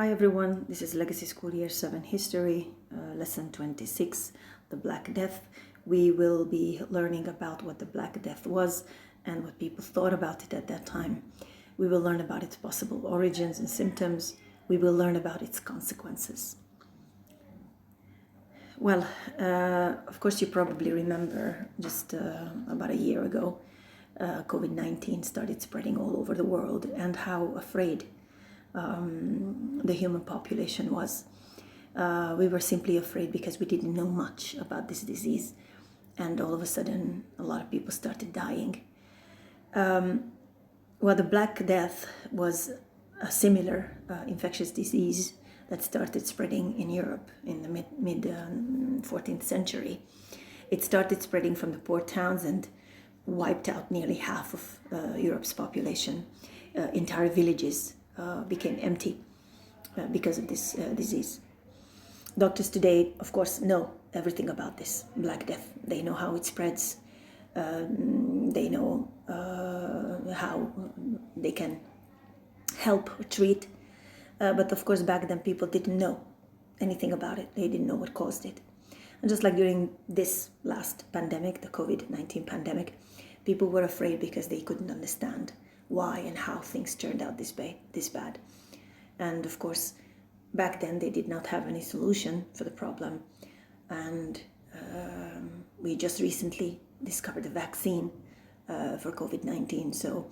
Hi everyone, this is Legacy School Year 7 History, Lesson 26, The Black Death. We will be learning about what the Black Death was and what people thought about it at that time. We will learn about its possible origins and symptoms. We will learn about its consequences. Well, of course you probably remember just about a year ago, COVID-19 started spreading all over the world, and how afraid the human population was. We were simply afraid because we didn't know much about this disease, and all of a sudden a lot of people started dying. Well, the Black Death was a similar infectious disease that started spreading in Europe in the mid 14th century. It started spreading from the port towns and wiped out nearly half of Europe's population. Entire villages became empty because of this disease. Doctors today, of course, know everything about this Black Death. They know how it spreads. They know how they can help or treat. But of course, back then people didn't know anything about it. They didn't know what caused it. And just like during this last pandemic, the COVID-19 pandemic, people were afraid because they couldn't understand why and how things turned out this bad. And of course, back then they did not have any solution for the problem. And we just recently discovered a vaccine for COVID-19. So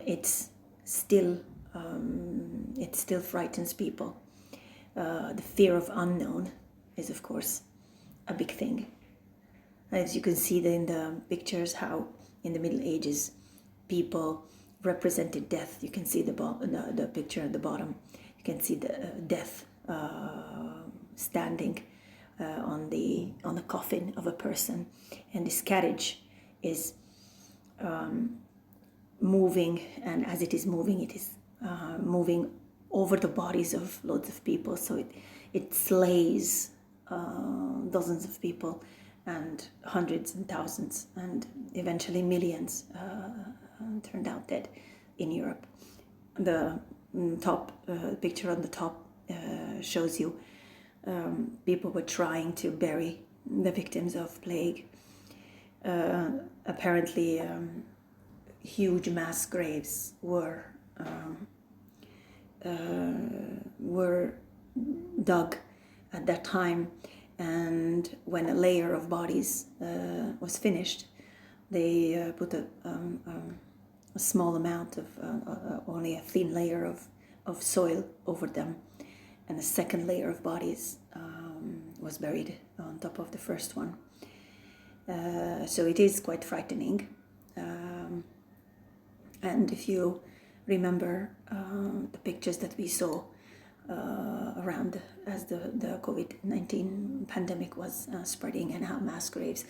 it still frightens people. The fear of unknown is, of course, a big thing. As you can see in the pictures, how in the Middle Ages people represented death. You can see the picture at the bottom. You can see the death standing on the coffin of a person, and this carriage is moving, and as it is moving, it is moving over the bodies of loads of people. So it slays dozens of people, and hundreds and thousands, and eventually millions turned out dead in Europe. The top picture on the top shows you people were trying to bury the victims of plague. Apparently, huge mass graves were dug at that time, and when a layer of bodies was finished, they put a small amount of only a thin layer of soil over them, and a second layer of bodies was buried on top of the first one. So it is quite frightening. And if you remember the pictures that we saw around as the COVID-19 pandemic was spreading, and how mass graves